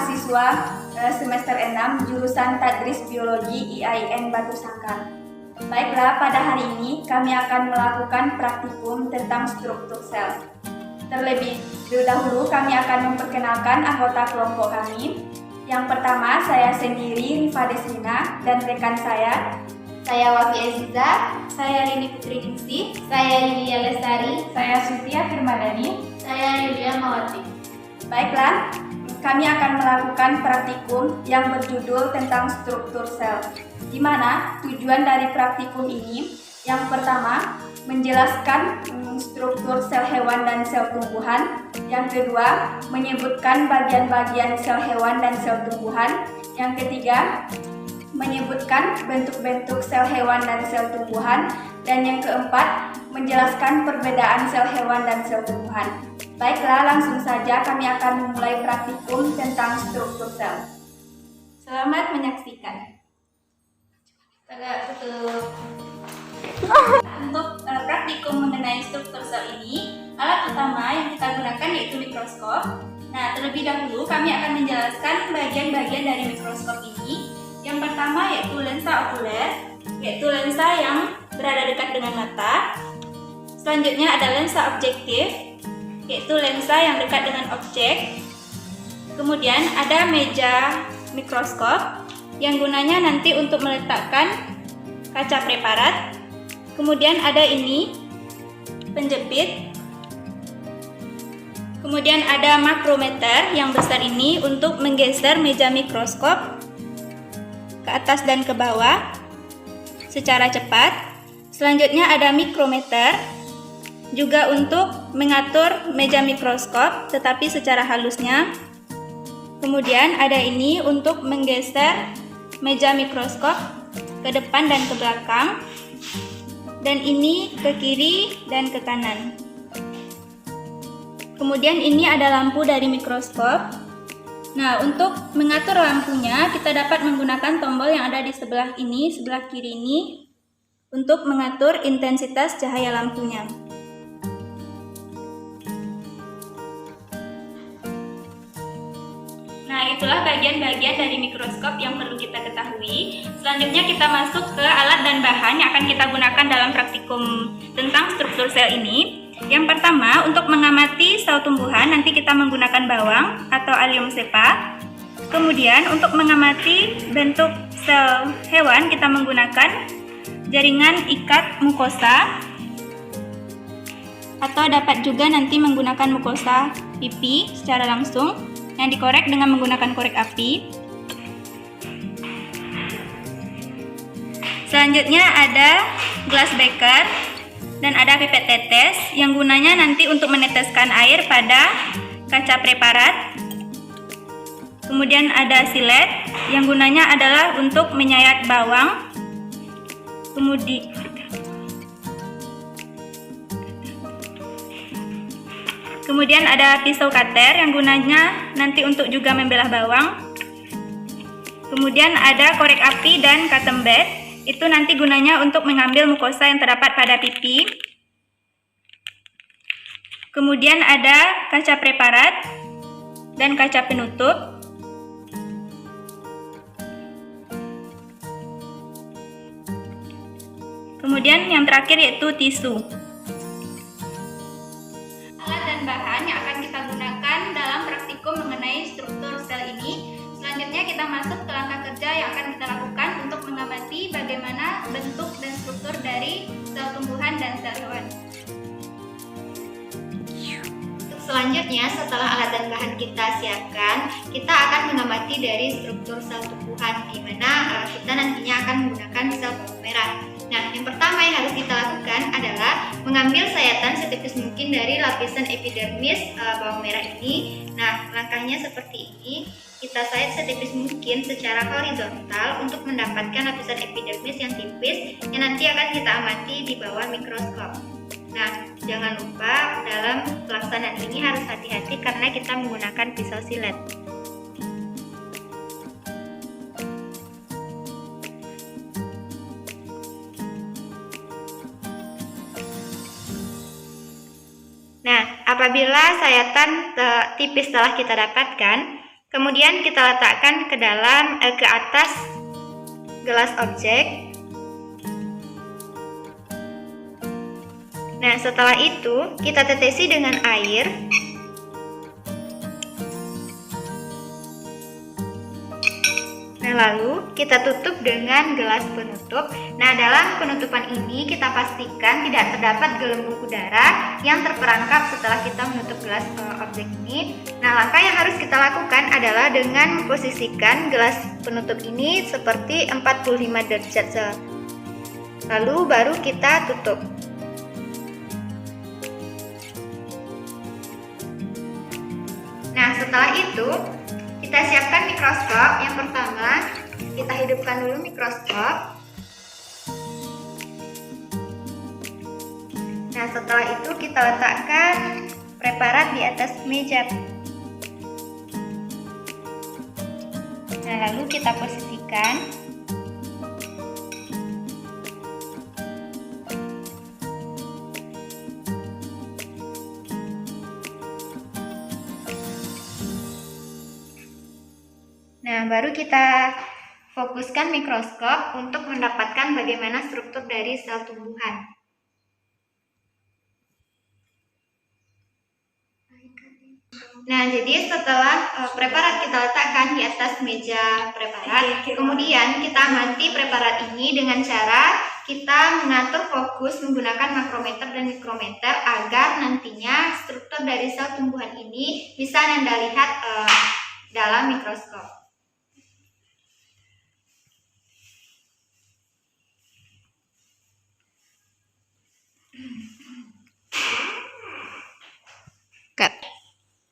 mahasiswa semester 6 jurusan Tadris Biologi IAIN Batu Sangkar. Baiklah, pada hari ini kami akan melakukan praktikum tentang struktur sel. Terlebih dahulu kami akan memperkenalkan anggota kelompok kami. Yang pertama, saya sendiri, Rifa Desrina, dan rekan saya Wafi Aziza, saya Rini Putri Ningsih, saya Yulia Lestari, saya Sutia Firmadani, saya Yulia Mawati. Baiklah, kami akan melakukan praktikum yang berjudul tentang struktur sel. Di mana tujuan dari praktikum ini yang pertama menjelaskan struktur sel hewan dan sel tumbuhan, yang kedua menyebutkan bagian-bagian sel hewan dan sel tumbuhan, yang ketiga menyebutkan bentuk-bentuk sel hewan dan sel tumbuhan, dan yang keempat menjelaskan perbedaan sel hewan dan sel tumbuhan. Baiklah, langsung saja kami akan memulai praktikum tentang struktur sel. Selamat menyaksikan. Untuk praktikum mengenai struktur sel ini, alat utama yang kita gunakan yaitu mikroskop. Nah, terlebih dahulu kami akan menjelaskan bagian-bagian dari mikroskop ini. Yang pertama yaitu lensa okuler, yaitu lensa yang berada dekat dengan mata. Selanjutnya ada lensa objektif, yaitu lensa yang dekat dengan objek. Kemudian ada meja mikroskop yang gunanya nanti untuk meletakkan kaca preparat. Kemudian ada ini penjepit. Kemudian ada makrometer yang besar ini untuk menggeser meja mikroskop ke atas dan ke bawah secara cepat. Selanjutnya ada mikrometer juga untuk mengatur meja mikroskop tetapi secara halusnya. Kemudian ada ini untuk menggeser meja mikroskop ke depan dan ke belakang, dan ini ke kiri dan ke kanan. Kemudian ini ada lampu dari mikroskop. Nah, untuk mengatur lampunya kita dapat menggunakan tombol yang ada di sebelah ini, sebelah kiri ini, untuk mengatur intensitas cahaya lampunya. Nah, itulah bagian-bagian dari mikroskop yang perlu kita ketahui. Selanjutnya kita masuk ke alat dan bahan yang akan kita gunakan dalam praktikum tentang struktur sel ini. Yang pertama, untuk mengamati sel tumbuhan nanti kita menggunakan bawang atau allium cepa. Kemudian untuk mengamati bentuk sel hewan kita menggunakan jaringan ikat mukosa, atau dapat juga nanti menggunakan mukosa pipi secara langsung yang dikorek dengan menggunakan korek api. Selanjutnya ada glass beaker dan ada pipet tetes yang gunanya nanti untuk meneteskan air pada kaca preparat. Kemudian ada silet yang gunanya adalah untuk menyayat bawang. Kemudian ada pisau cutter yang gunanya nanti untuk juga membelah bawang. Kemudian ada korek api dan cotton bed. Itu nanti gunanya untuk mengambil mukosa yang terdapat pada pipi. Kemudian ada kaca preparat dan kaca penutup. Kemudian yang terakhir yaitu tisu. Alat dan bahan yang akan kita gunakan dalam praktikum mengenai struktur sel ini. Selanjutnya kita masuk ke langkah kerja yang akan kita lakukan untuk mengamati bagaimana bentuk dan struktur dari sel tumbuhan dan sel hewan. Selanjutnya, setelah alat dan bahan kita siapkan, kita akan mengamati dari struktur sel tumbuhan, di mana kita nantinya akan menggunakan sel bawang merah. Nah, yang pertama yang harus kita lakukan adalah mengambil sayatan setipis mungkin dari lapisan epidermis bawang merah ini. Nah, langkahnya seperti ini. Kita sayat setipis mungkin secara horizontal untuk mendapatkan lapisan epidermis yang tipis yang nanti akan kita amati di bawah mikroskop. Nah, jangan lupa dalam pelaksanaan ini harus hati-hati karena kita menggunakan pisau silet. Nah, apabila sayatan tipis telah kita dapatkan, Kemudian kita letakkan ke atas gelas objek. Nah, setelah itu kita tetesi dengan air. Nah, lalu kita tutup dengan gelas penutup. Nah, dalam penutupan ini kita pastikan tidak terdapat gelembung udara yang terperangkap setelah kita menutup gelas objek ini. Nah, langkah yang harus kita lakukan adalah dengan memposisikan gelas penutup ini seperti 45 derajat. Lalu baru kita tutup. Nah, setelah itu kita siapkan mikroskop. Yang pertama, kita hidupkan dulu mikroskop. Nah, setelah itu kita letakkan preparat di atas meja. Nah, lalu kita posisikan. Nah, baru kita fokuskan mikroskop untuk mendapatkan bagaimana struktur dari sel tumbuhan. Nah, jadi setelah preparat kita letakkan di atas meja preparat, kemudian kita amati preparat ini dengan cara kita mengatur fokus menggunakan makrometer dan mikrometer agar nantinya struktur dari sel tumbuhan ini bisa Anda lihat dalam mikroskop.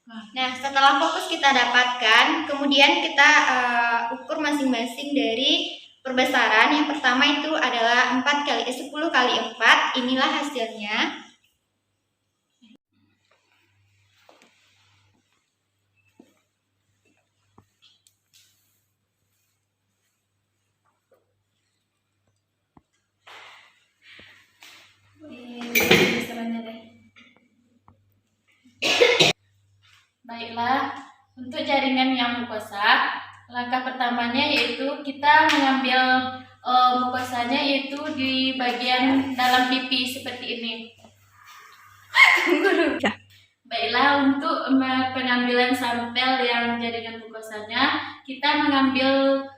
Nah, setelah fokus kita dapatkan, kemudian kita ukur masing-masing dari perbesaran. Yang pertama itu adalah 10 kali 4. Inilah hasilnya. Baiklah, untuk jaringan yang mukosa, langkah pertamanya yaitu kita mengambil mukosanya yaitu di bagian dalam pipi seperti ini. Baiklah, untuk pengambilan sampel yang jaringan mukosanya, kita mengambil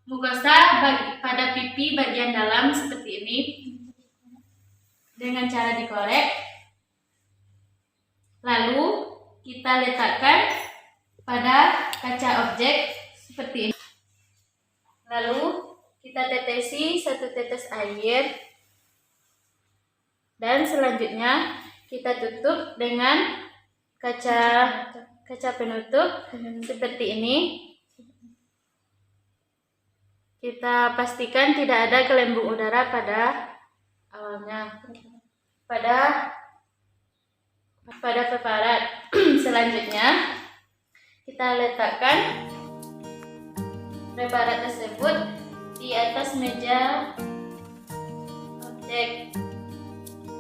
mukosa pada pipi bagian dalam seperti ini dengan cara dikorek. Lalu kita letakkan pada kaca objek seperti ini. Lalu kita tetesi 1 tetes air. Dan selanjutnya kita tutup dengan kaca penutup seperti ini. Kita pastikan tidak ada gelembung udara pada awalnya. Pada preparat. Selanjutnya kita letakkan preparat tersebut di atas meja objek.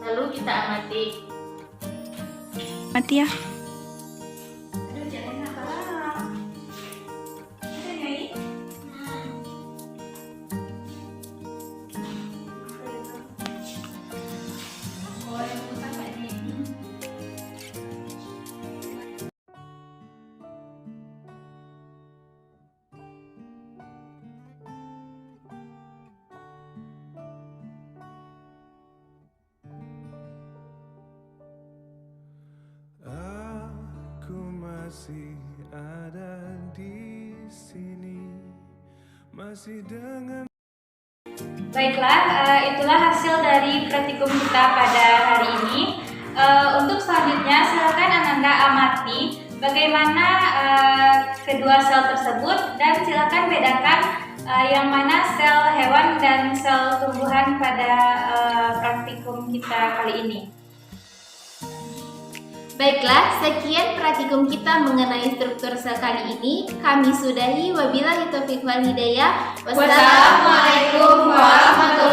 Lalu kita amati. Mati ya. Masih ada di sini, masih dengan. Baiklah, itulah hasil dari praktikum kita pada hari ini. Untuk selanjutnya, silakan Ananda amati bagaimana kedua sel tersebut dan silakan bedakan yang mana sel hewan dan sel tumbuhan pada praktikum kita kali ini. Baiklah, sekian praktikum kita mengenai struktur sel kali ini. Kami sudahi, wabillahi taufiq wal hidayah. Wassalamualaikum warahmatullahi wabarakatuh.